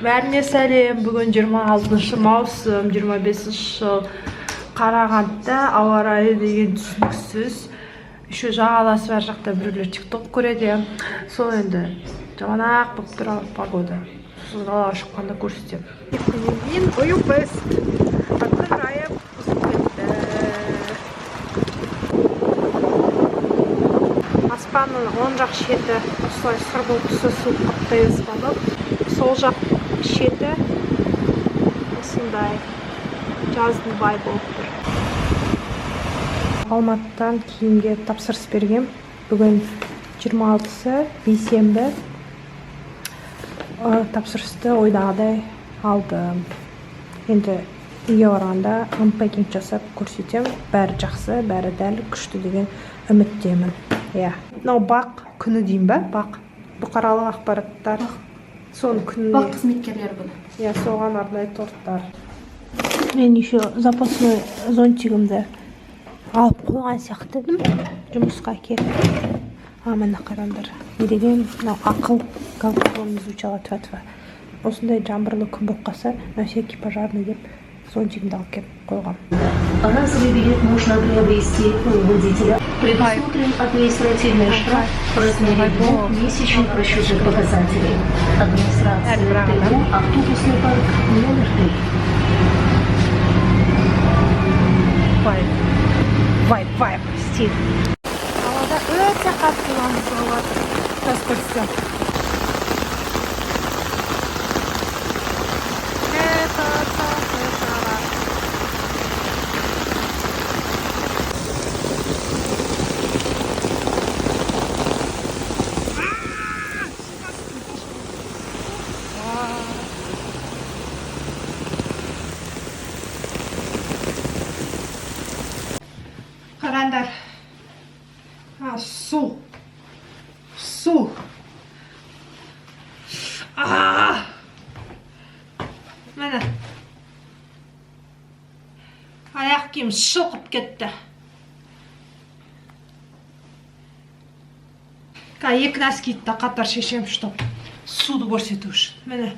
Бәріне сәлем. Бүгін 26 маусым, 25 жыл. Қарағандыда ауа райы деген түсініксіз. Еще жағаласы бар жақта біреулер тикток көреді. Сол енді жаманақ болып тұрады погода. Сосын далаға шыққанда көрсетемін. Екінен кейін қою бест. Күн райы бұзып кетті. Аспанның оң жақ шеті осылай сыр болып түсі суық қаптай аспанып. Сол жақ шеті осындай жаздың бай болып тұр. Алматыдан киімге тапсырыс берген. Бүгін 26-сы бейсенбі. Тапсырысты ойдағыдай алдым. Енді үйге барғанда анпекинг жасап көрсетем. Бәрі жақсы, бәрі дәл күшті деген үміттемін. Мынау бақ күні дейін бе? Бақ. Бұқаралық ақпараттар. Соның күніне. Бақ қызметкерлері бұл. Соған арнайы торттар. Мен еще запасной зонтигімді алып қойған сияқты едім. Жұмысқа келіп. Міне қараңдар. Не деген ақыл галкон изучала тва. Осындай жаңбырлы күн болып қалса, на всякий пожарный деп зонтигімді алып келіп қойғам. Разовый билет можно приобрести у водителя. Предусмотрен административный штраф в размере 2 месячных расчетных показателей. Администрация ТУ, автобусный парк номер 3. Вайп, стиль. Қалада өте қатты ламыз болады. Biraz көрсетем. Қараңдар. Су. Міне. Аяқ киім шылқып кетті. Екі носкиді қатар шешем, чтоб суды көрсету үшін. Міне.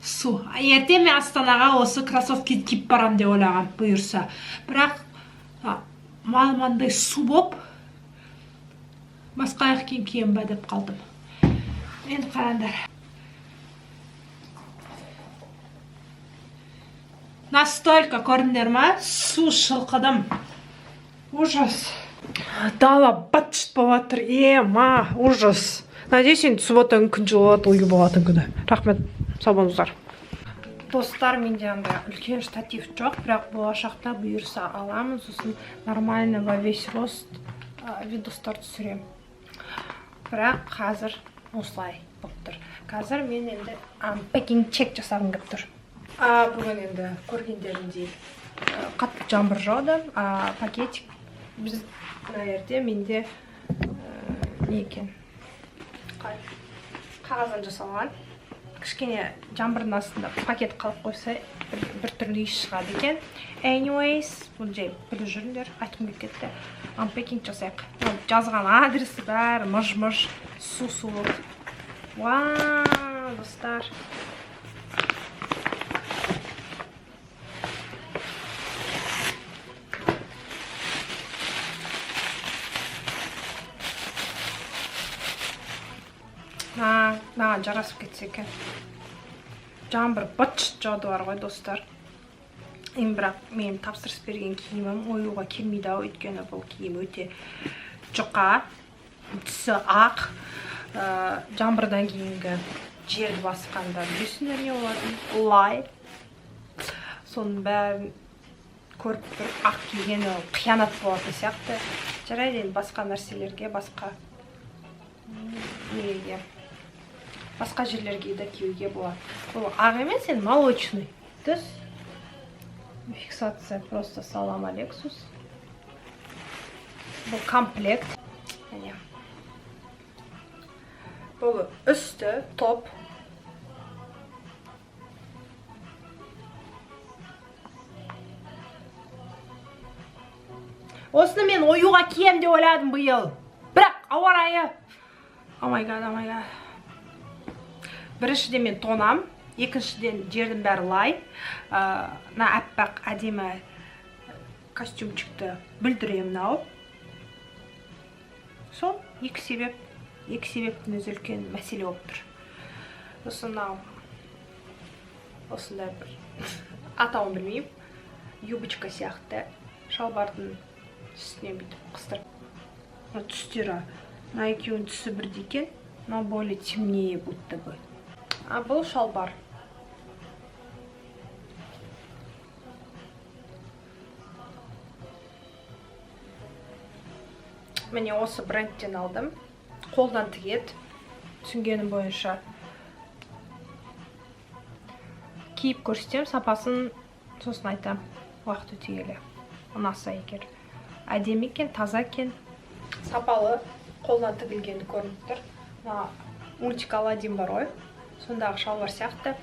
Су. Ертең мен Астанаға осы кроссовки киіп барам деп ойлағам, бұйырса. Бірақ малмандай су боп, басқа аяқ киім кием ба деп қалдым. Енді қараңдар. Настолько көрдіңдер ма? Су шылқыдым. Ужас. Дала бат-шыт болатыр. Ужас. Надеюсь, енді субботаның күн жылы ойы болатын күні. Рахмет, сау болыңыздар. Достар, менде андай үлкен штатив жоқ, бірақ болашақта бұйырса аламын, сосын нормально во весь рост видостар түсірем. Бірақ қазір осылай болып тұр. Қазір мен енді пекинг чек жасағым келіп тұр. Бүгін енді көргендеріндей қатты жаңбыр жауды, пакетик біз наерде менде не екен? Қағаздан жасалған. Кішкене жаңбырдың астында пакет қалып қойса бір түрлі иіс шығады екен. Anyways, бұл жай біліп жүріңдер, айтқым келіп кетті. Анпекинг жасайық. Жазған адресі бәрі мыж-мыж, су-су болды. Вау, достар. Маған жарасып кетсе екен. Жаңбыр быт-шыт жауды бар ғой, достар. Бірақ мен тапсырыс берген киімім оюға келмейді, өйткені бұл киім өте жұқа, түсі ақ. Жаңбырдан кейінгі жерді басқанда білесіңдер не болатын? Лай. Соның бәрін көріп бір ақ киген қиянат болатын сияқты. Жарайды, басқа нәрселерге, басқа неге, басқа жерлерге де киюге болады. Бұл ақ емес, енді молочный. Түс. Фиксация просто салам Алексус. Бұл комплект. Бұл үсті топ. Осыны мен оюға кием деп ойладым бұйыл. Бірақ ауа райы. Oh my god. Біріншіден мен тонам. екіншіден жердің бәрі лай. Мына аппақ әдемі костюмчикті бүлдіремін ау. Сол екі себептің өзі үлкен мәселе болып тұр. Осынау осындай бір атауын білмеймін, юбочка сияқты шалбардың үстіне бүйтіп қыстырып. Түстері, мына екеуінің түсі бірдей екен, но более темнее будто бы. А бұл шалбар. Міне осы брендтен алдым. Қолдан тігеді. Түсінгенім бойынша. Киіп көрсетем, сапасын сосын айтам. Уақыт өте келе. Ұнаса егер. Әдемі екен, таза екен. Сапалы, қолдан тігілгені көрініп тұр. Мультик Аладдин бар ғой. Сондағы шалбар сияқты.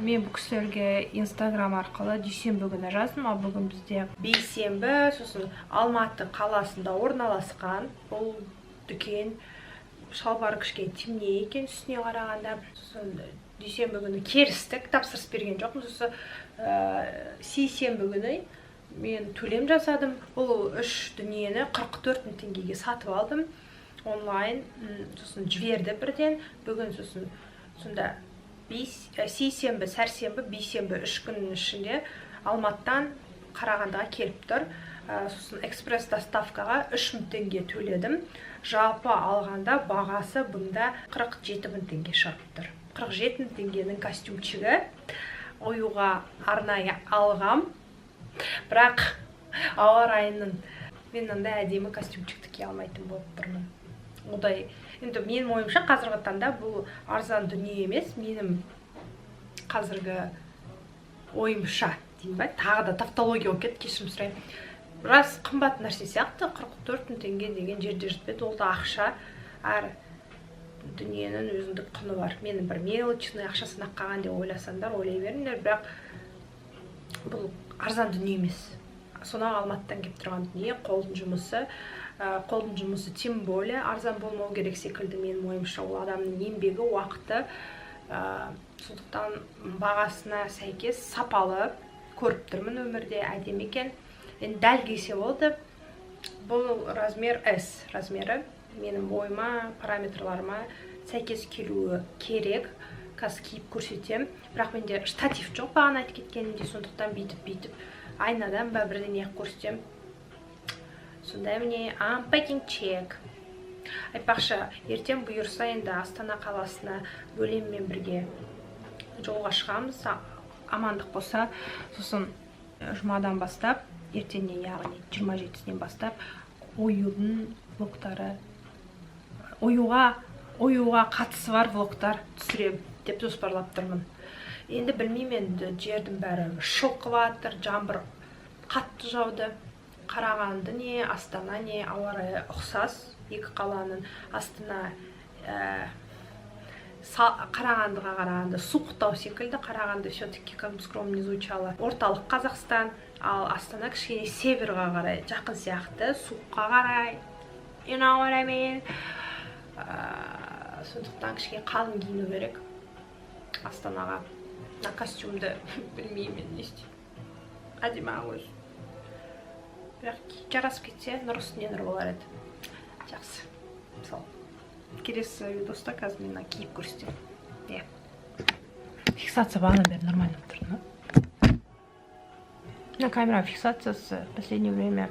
Мен бұл кісілерге Инстаграм арқылы дүйсенбі күні жаздым, ал бүгін бізде бейсенбі, сосын Алматы қаласында орналасқан. Бұл дүкен шалбары кішкене темнее екен үстіне қарағанда. Сосын дүйсенбі күні керістік, тапсырыс берген жоқпын. Сосын сейсенбі күні мен төлем жасадым. Бұл үш дүниені 44 000 теңгеге сатып алдым онлайн. Сосын жіберді бірден. Бүгін сосын сонда сейсенбі, сәрсенбі, бейсенбі 3 күннің ішінде Алматыдан Қарағандыға келіп тұр. Сосын экспресс доставкаға 3 000 теңге төледім. Жалпы алғанда бағасы бұнда 47 000 теңге шығып тұр. 47 000 теңгенің костюмчигі оюға арнайы алғам. Бірақ ауа райының мен мынандай әдемі костюмчикті кие алмайтын болып тұрмын. Одай енді менің ойымша қазіргі таңда бұл арзан дүние емес. Менің қазіргі ойымша деймін бе, тағы да тавтология болып кетті, кешірім сұраймын. Рас қымбат нәрсе сияқты, 44 000 теңге деген жерде жетпеді. Ол да ақша, әр дүниенің өзіндік құны бар. Менің бір мелочный ақша сынақ қалған деп ойласаңдар, ойлай беріңдер, бірақ бұл арзан дүние емес. Сонау Алматыдан келіп тұрған дүние, қолдың жұмысы тем более арзан болмау керек секілді менің ойымша. Ол адамның еңбегі, уақыты, сондықтан бағасына сәйкес сапалы көріп тұрмын өмірде, әдемі екен. Енді дәл келсе болды. Бұл размер S размері. Менің бойыма, параметрларыма сәйкес келуі керек. Қазір киіп көрсетем. Бірақ менде штатив жоқ, бағана айтып кеткенімде, сондықтан бүйтіп айнадан ба бірден ақ көрсетем. Сонда міне unpacking-чек. Айтпақшы, ертең бұйырса енді Астана қаласына бөлеммен бірге жолға шығамыз. Амандық болса, сосын жұмадан бастап, ертеңнен, яғни 27-сінен бастап оюдың влогтары, оюға қатысы бар влогтар түсірем деп жоспарлап тұрмын. Енді білмеймін, енді жердің бәрі шылқып жатыр, жаңбыр қатты жауды. Қарағанды не, Астана не, ауа райы ұқсас. Екі қаланың Астана Қарағандыға қарағанда суықтау секілді. Қарағанды все-таки, как бы скромно не звучало, орталық Қазақстан, ал Астана кішкене северға қарай жақын сияқты, суыққа қарай. You know what I mean? Сондықтан кішкене қалың киіну керек Астанаға. На костюмді білмеймін не істеймін. Әдемі өз. Бірақ жарасып кетсе, нұр үстіне нұр болар еді. Жақсы. Мысалы, келесі видоста қазір мен киіп көрсетемін. Фиксация бағадан бері нормально тұрды. На камера фиксациясы в последнее время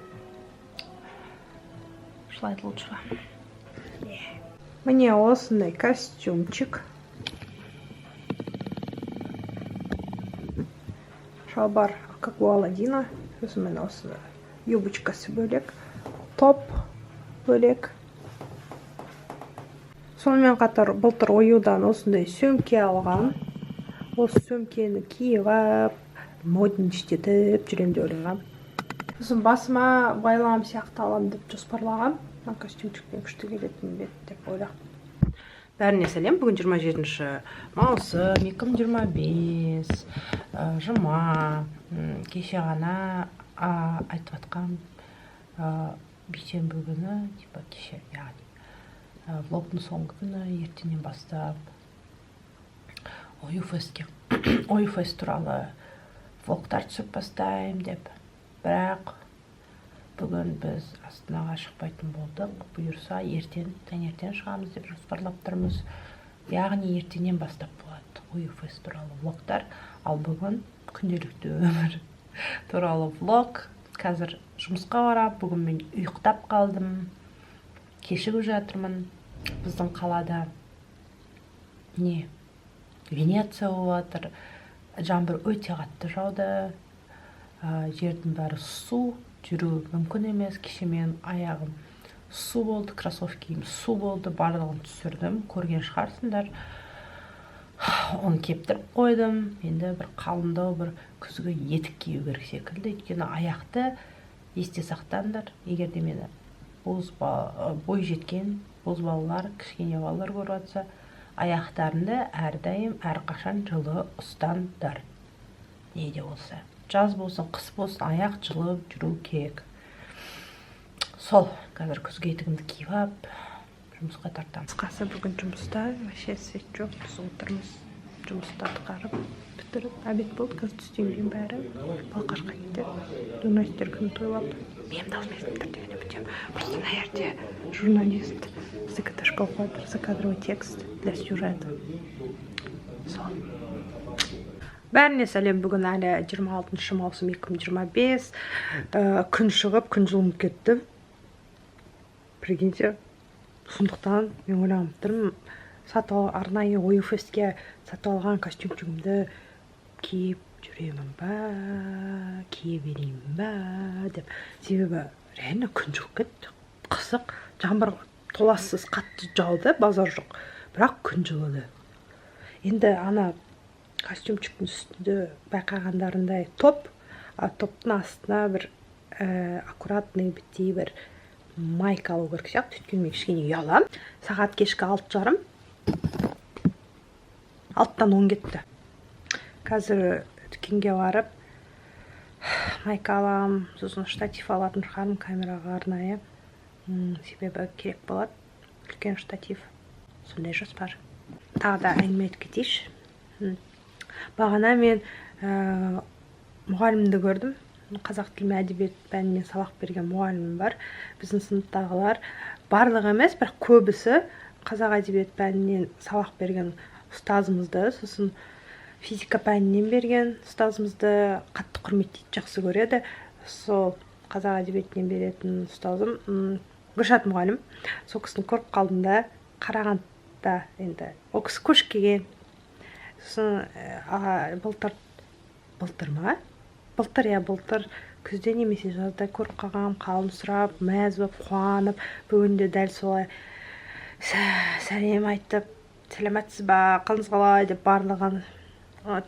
шлает лучше. Мне осындай костюмчик. Шалбар, как у Аладдина. Мен осы юбочкасы бөлек, топ бөлек. Сонымен қатар былтыр оюдан осындай сөмке алған. Осы сөмкені киіп, модничтетіп жүрем деп ойлағам. Сосын басыма байлам сияқты алам деп жоспарлағам. Костюмчикпен күшті келетін бет деп ойлағам. Бәріне сәлем. Бүгін 27 маусым 2025. Жұма. Кеше ғана айтып атқам бейсенбі күні, кеше, яғни влогтың соңғы күні ертеңнен бастап ою фестке Ойфест туралы влогтар түсіріп бастаймын деп. Бірақ бүгін біз Астанаға шықпайтын болдық. Бұйырса таңертең шығамыз деп жоспарлап тұрмыз. Яғни ертеңнен бастап болады Ойфест туралы влогтар. Ал бүгін күнделікті өмір туралы влог. Қазір жұмысқа барам. Бүгін мен ұйықтап қалдым. Кешігіп жатырмын. Біздің қалада Венеция болатыр. Жаңбыр өте қатты жауды. Жердің бәрі су, жүру мүмкін емес. Кеше мен аяғым су болды, кроссовкиім су болды. Барлығын түсірдім, көрген шығарсыңдар. Оны кептіріп қойдым. Енді бір қалындау бір күзгі етік кию керек секілді. Өйткені аяқты есте сақтаңдар. Егер де мені бой жеткен бозбалалар, кішкене балалар көріп жатса, аяқтарында әрдайым әрқашан жылы ұстандар. Неде болса, жаз болсын, қыс болсын, аяқ жылы жүру керек. Сол, қазір күзгі етігімді киіп алып, жұмысқа тартамын. Қысқасы бүгін жұмыста вообще свет жоқ, біз отырмыз. Жұмысты атқарып, бітіріп, обед болды, қазір түстен кейін бәрі Балқашқа кетеді. Журналистер күні тойлап, мен должен естірді және бітем. Просто на жерде журналист ЗКТ-шқа оқып, закадровый текст для сюжета. Сол. Бәріне сәлем, бүгін әлі 26 маусым 2025. Күн шығып, күн жылынып кетті. Прикиньте, сондықтан мен ойланып тұрмын, арнайы Ойфестке сатып алған костюмчигімді киіп жүремін ба, кие береймін ба деп. Себебі реально күн жылып кетті. Қысық, жаңбыр толассыз қатты жауды, базар жоқ. Бірақ күн жылыды. Енді ана костюмчиктің үстінде байқағандарындай топ, топтың астына бір аккуратный бітей бір майка алу керек сияқты. Өйткені мен кішкене ұялам. Сағат кешкі 6:30. 6-тан 10 кетті. Қазір дүкенге барып майка алам, сосын штатив алатын шығармын камераға арнайы. Себебі керек болады. Үлкен штатив. Сондай жоспар. Тағы да әңгіме айтып кетейінші. Бағана мен мұғалімді көрдім. Қазақ тілі мен әдебиет пәнінен сабақ берген мұғалімім бар. Біздің сыныптағылар барлығы емес, бірақ көбісі қазақ әдебиет пәнінен сабақ берген ұстазымызды, сосын физика пәнінен берген ұстазымызды қатты құрметтейді, жақсы көреді. Сол қазақ әдебиетінен беретін ұстазым Гүлшат мұғалім. Сол кісіні көріп қалдым да, Қарағандыда енді ол кісі көшіп келген. Сосын былтыр күзде немесе жазда көріп қалғам, қалын сұрап, мәз болып, қуанып, бүгінде дәл солай сәлем айтып, сәлематсыз ба, қалыңыз қалай деп барлығын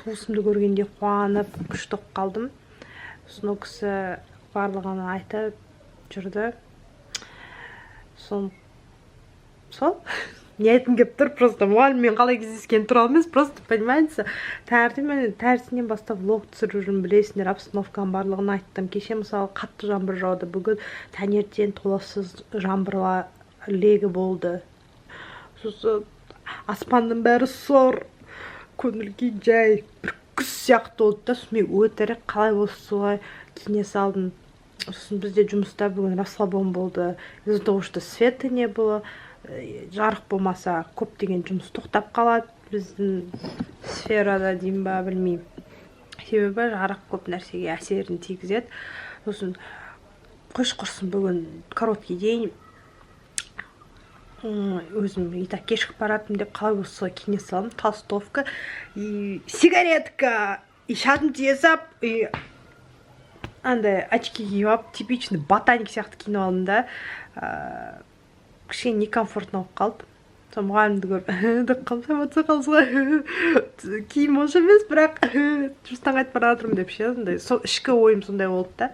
туысымды көргенде қуанып, күшті қалдым. Сосын ол кісі барлығын айтып жүрді. Сол не айтым кеп тұр, просто мұғаліммен қалай кездескен туралы емес, просто понимаете, тәртінен бастап влог түсіріп жүрмін, білесіңдер, обстановканың барлығын айттым. Кеше мысалы қатты жаңбыр жауды, бүгін таңертең толассыз жаңбыр легі болды. Сосын аспанның бәрі сор, көңілге жай бір күз сияқты болды да, сосын мен өтірік қалай болса солай киіне салдым. Сосын бізде жұмыста бүгін расслабон болды, из-за того, что света не было, жарық болмаса көптеген жұмыс тоқтап қалады біздің сферада, деймін ба, білмеймін. Себебі жарық көп нәрсеге әсерін тигізеді. Сосын қош құрсын, бүгін короткий день, өзім и так кешігіп баратым деп қалай болса солай киіне салдым. Толстовка и сигаретка, и шатым тие сап, и андай очки киіп алып, типичный ботаник сияқты киініп алдым да. Кішкене некомфортно болып қалды. Сол мұғалімді көріп, қалса қалсы ғой, киім онша емес, бірақ жұмыстан қайтып бара жатырмын деп ше, сол ішкі ойым сондай болды да.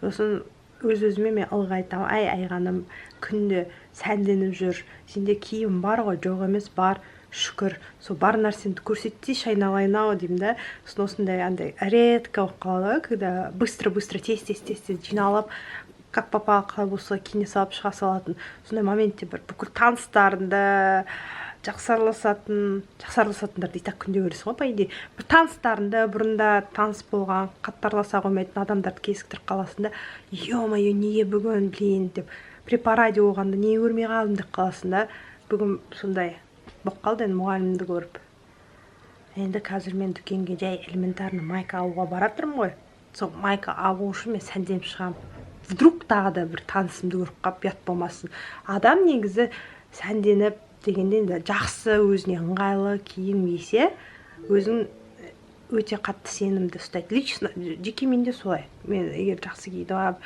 Сосын өз-өзіме мен ылғи айтамын, айғаным, күнде сәнденіп жүр, сенде киім бар ғой, жоқ емес, бар, шүкір. Сол бар нәрсені көрсетсейші айналайын-ау деймін да. Сосын осындай андай редко болып қалады, когда быстро-быстро тез жиналып, как попало, қалай болса киіне салып шыға салатын. Сондай моментте бір бүкіл таныстарында, жақсарыласатындарды и так күнде көресің ғой, по идее. Бір таныстарыңды бұрында таныс болған, қатарласа қоймайтын адамдарды кезіктіріп қаласың да, ё-моё, неге бүгін, блин, деп, при параде болғанда неге көрмей қалдым деп қаласың да. Бүгін сондай болып қалды енді мұғалімді көріп. Енді қазір мен дүкенге жай элементарно майка алуға баратырмын ғой. Сол майка алу үшін мен сәнденіп шығамын. Вдруг тағы да бір танысымды көріп қалып ұят болмасын. Адам негізі сәнденіп дегенде енді жақсы, өзіне ыңғайлы киім кисе, өзін өте қатты сенімді ұстайды. Лично жеке менде солай. Мен егер жақсы киініп алып,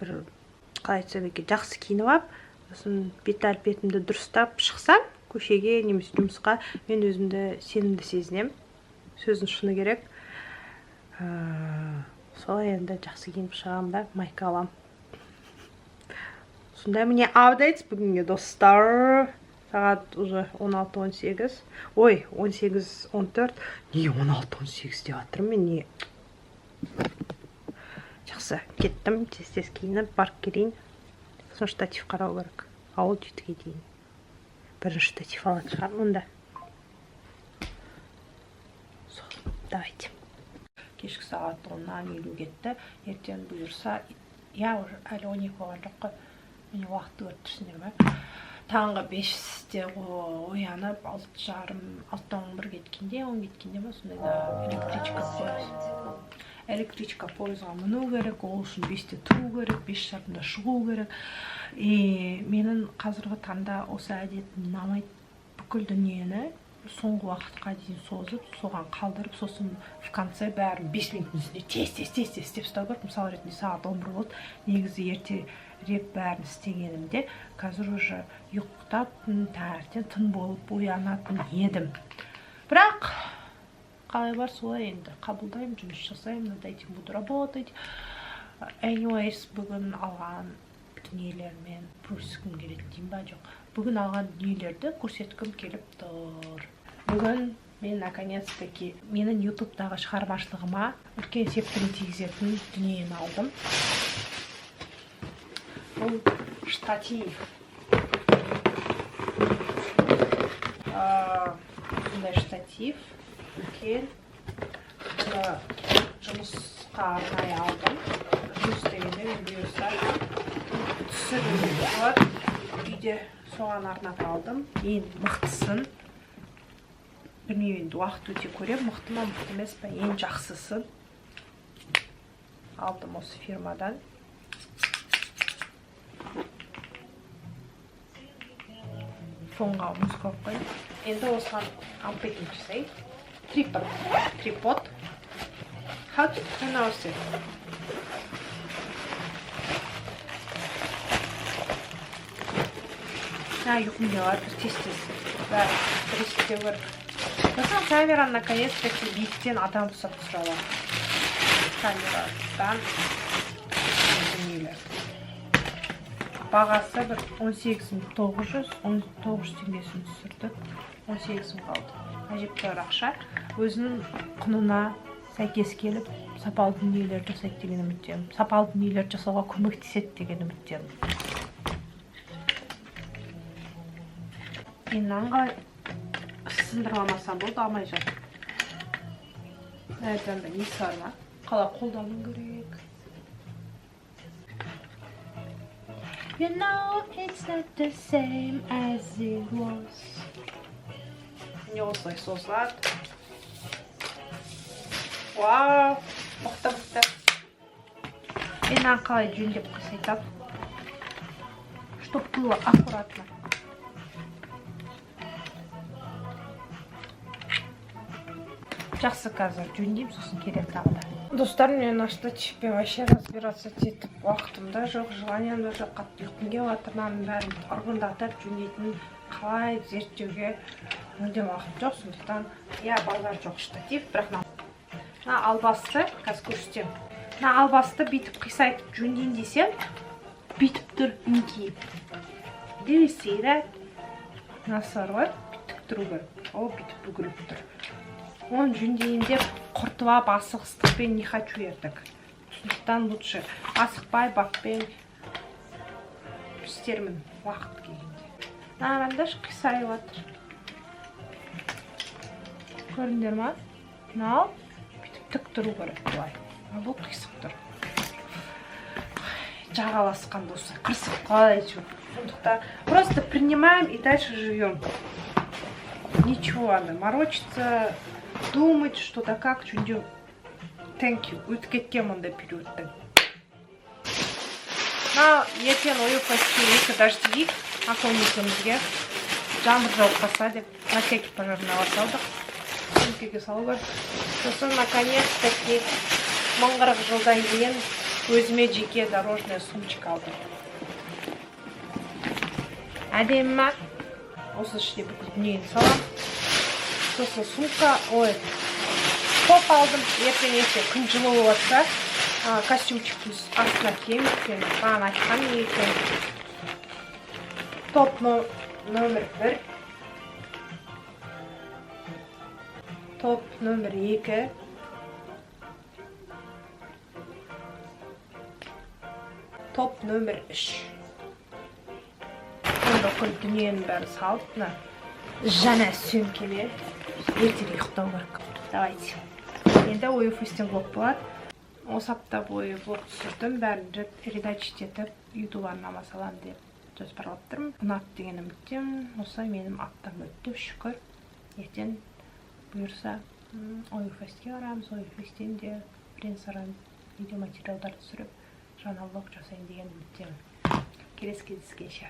бір қалай айтсам екен, жақсы киініп алып, сосын бет-әлпетімді дұрыстап шықсам, көшеге немесе жұмысқа, мен өзімді сенімді сезінемін. Сөздің шыны керек. Солай енді жақсы киініп шығамын да, майка аламын. Сонда міне апдейт бүгінге достар. Сағат уже 16:18. Ой, 18:14. Не 16:18 деп жатырмын мен, не? Жақсы, кеттім, тез киініп, барып келейін. Сосын штатив қарау керек. Ауыл жетіге дейін. Бірінші штатив алатын шығармын онда. Давайте. Кешкі сағат 10-нан елу кетті. Ертең бұйырса, уже әлі 12 болған жоқ қой. Мені уақытты көріп тұрсыңдар ма? Таңғы 5-те оянып, 6:30 кеткенде, 10 кеткенде ма, сондайда электричка пойызға міну керек, ол үшін 5-те тұру керек, 5:30-да шығу керек. Менің қазіргі таңда осы әдетім ұнамайды. Бүкіл дүниені соңғы уақытқа дейін созып, соған қалдырып, сосын в конце бәрін 5 минуттың ішінде тез істеп ұстау керек. Мысалы ретінде сағат 11 болды. Негізі ертерек бәрін істегенімде, қазір уже ұйықтап, таңертең тын болып оянатын едім. Бірақ қалай бар солай енді қабылдаймын, жұмыс жасаймын, над этим буду работать. Anyways, бүгін алған дүниелермен бөліскім келеді деймін ба, жоқ. Бүгін алған дүниелерді көрсеткім келіп тұр. Бүгін мен наконец-таки менің ютубтағы шығармашылығыма үлкен септігін тигізетін дүниені алдым. Бұл штатив. Бұндай штатив. Үлкен. Жұмысқа арнайы алдым. Жұмыс дегенде мен бұйырса түсірілім болады. Үйде соған арнап алдым. Ең мықтысын. Білмеймін, енді уақыт өте көрем, мықты ма, мықты емес па, ең жақсысын алдым осы фирмадан. Фонға музыка қойып. Енді осыған ампетін жасай. Трипод. Хат, қана осы. Ұйқым келер, тез. Бәрі, бір істеу керек. Сосын камераны наконец-таки биіктен адам тұсап түсіралар. Камерадан дүниелер. Бағасы бір 18.900 теңгесін түсірдік. 18 қалды. Әжептәуір ақша. Өзінің құнына сәйкес келіп, сапалы дүниелер жасайды деген үміттемін. Сапалы дүниелер жасауға көмектеседі деген үміттемін. Енанға сындырмамасам болды, алмай жатыр. Әрден бір несі бар ма? Қалай қолдану керек. You know it's not the same as it was. Не осылай созылады. Вау! Мықты. Енан қалай жөндеп қысайтап. Чтоб было аккуратно. Жақсы қазір жөндейм, сосын керек тағы да. Достар, мен на штативпен вообще разбираться етіп уақытымда жоқ, желаниямда жоқ, қатты ұйқым келіп жатыр, мынаның бәрін арғындатып жөндейтін қалай зерттеуге мүлдем уақыт жоқ, сондықтан базар жоқ штатив, бірақ мына албасты қазір көрсетемін. Мына албасты бүйтіп қисайтып жөндейін десем, бүйтіп тұр еңкейіп. Девесейді мынасы бар ғой, бүйтіп тұру керек. Ол бүйтіп бүгіліп тұр. Он жөндейінде құртылап асығыстықпен не хочу ердік. Сондықтан лучше асықпай баппен істермін уақыт келгенде. Арандаш қисайып жатыр. көрдіңдер ма? Мынау бүйтіп тік тұру керек былай. Бұл қисық тұр. Жағаласқан досы, қырсық қалай жүр. Сондықтан просто принимаем и дальше живем. Ничего надо морочиться, думать что-то как, что-нибудь. Thank you. Өтіп кеткен мұнда периодтың. Ертең ОФС-ке 2 дождевик аккаунтымызге жаңбыр жауып қалса деп на всякий пожарный ала салдық. Сумкеге салып бар. Сосын наконец-таки 1040 жылдан кейін өзіме жеке дорожная сумочка алдым. Әдемі ма? Осы ішіне бүкіл дүниені салам. Сосын сумка, топ алдым. Ертең күн жылы болса, костюмчиктің астына киемін екен, бағана айтқан екен. Топ номер 1. Топ номер 2. Топ номер 3. Бүкіл дүниенің бәрі салып, жаңа сөмкеме ертең ұйықтау керек. Давайте. Енді ОФС-тен блог болады. Осы апта бойы блог түсірдім, бәрін редачить етіп, ютубарнама салам деп жоспарлап тұрмын. Ұнады деген үміттемін. Осы менің аптам өтті, шүкір. Ертең бұйырса ОФС-ке барамыз, ОФС-тен де бірен-саран видеоматериалдар түсіріп, жаңа блог жасайын деген үміттемін. Келесі кездескенше.